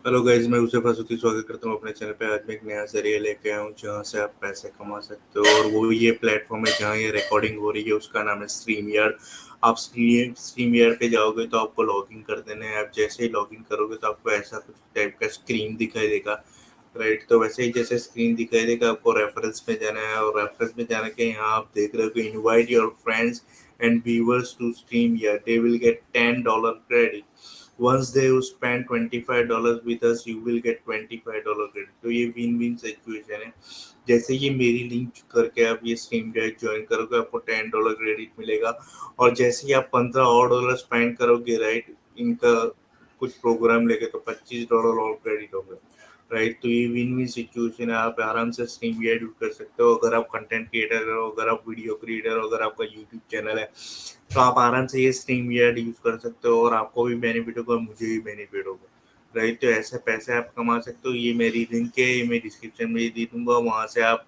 Hello guys, मैं हुज़ैफा सुर्ती स्वागत करता हूँ अपने चैनल पे। आज मैं एक नया ज़रिया लेके आया हूँ जहाँ से आप पैसे कमा सकते हो, और वो ये प्लेटफॉर्म है जहाँ ये रिकॉर्डिंग हो रही है, उसका नाम है स्ट्रीम यार्ड। आप स्ट्रीम यार्ड पे जाओगे तो आपको लॉगिन कर देना है। आप जैसे ही लॉगिन करोगे तो आपको ऐसा कुछ टाइप का स्क्रीन दिखाई देगा, राइट। तो वैसे ही जैसे स्क्रीन दिखाई देगा, आपको रेफरेंस में जाना है, और रेफरेंस में जाने के यहाँ आप देख रहे हो कि invite your friends and viewers to stream yard, they will get $10 credit. once they spend $25 with us, you will get $25 credit। तो ये विन विन सिचुएशन है। जैसे ये मेरी लिंक करके आप ये स्ट्रीम डेट ज्वाइन करोगे, आपको $10 क्रेडिट मिलेगा। और जैसे ही आप $15 और स्पेंड करोगे, राइट, इनका कुछ प्रोग्राम लेके, तो $25 और क्रेडिट होगा, राइट। तो ये विन विन सिचुएशन है। आप आराम से स्ट्रीम यूज कर सकते हो। अगर आप कंटेंट क्रिएटर हो, अगर आप वीडियो क्रिएटर हो, अगर आपका यूट्यूब चैनल है, तो आप आराम से ये स्ट्रीम यार्ड यूज कर सकते हो, और आपको भी बेनिफिट होगा, मुझे भी बेनिफिट होगा, राइट। तो ऐसे पैसे आप कमा सकते हो। ये मेरी लिंक है, ये मैं डिस्क्रिप्शन में दे दूंगा, वहां से आप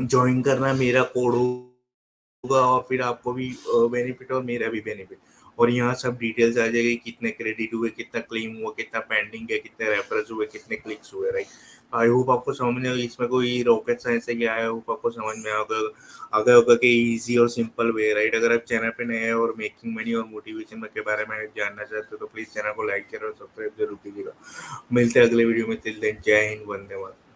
ज्वाइन करना। मेरा कोड होगा, और फिर आपको भी बेनिफिट और मेरा भी बेनिफिट। और यहाँ सब डिटेल्स आ जाएगी, कितने क्रेडिट हुए, कितना क्लेम हुआ, कितना पेंडिंग है, कितने रेफरेंस हुए, कितने क्लिक्स हुए, राइट। आई होप आपको समझ में, इसमें कोई रॉकेट साइंस है क्या? आई होप आपको समझ में आ गया होगा कि इजी और सिंपल वे, राइट। अगर आप चैनल पे नए हैं और मेकिंग मनी और मोटिवेशन के बारे में जानना चाहते हो, तो प्लीज चैनल को लाइक करो और सब्सक्राइब जरूर कीजिएगा। मिलते हैं अगले वीडियो में। तिल दिन, जय हिंद, वंदे मातरम।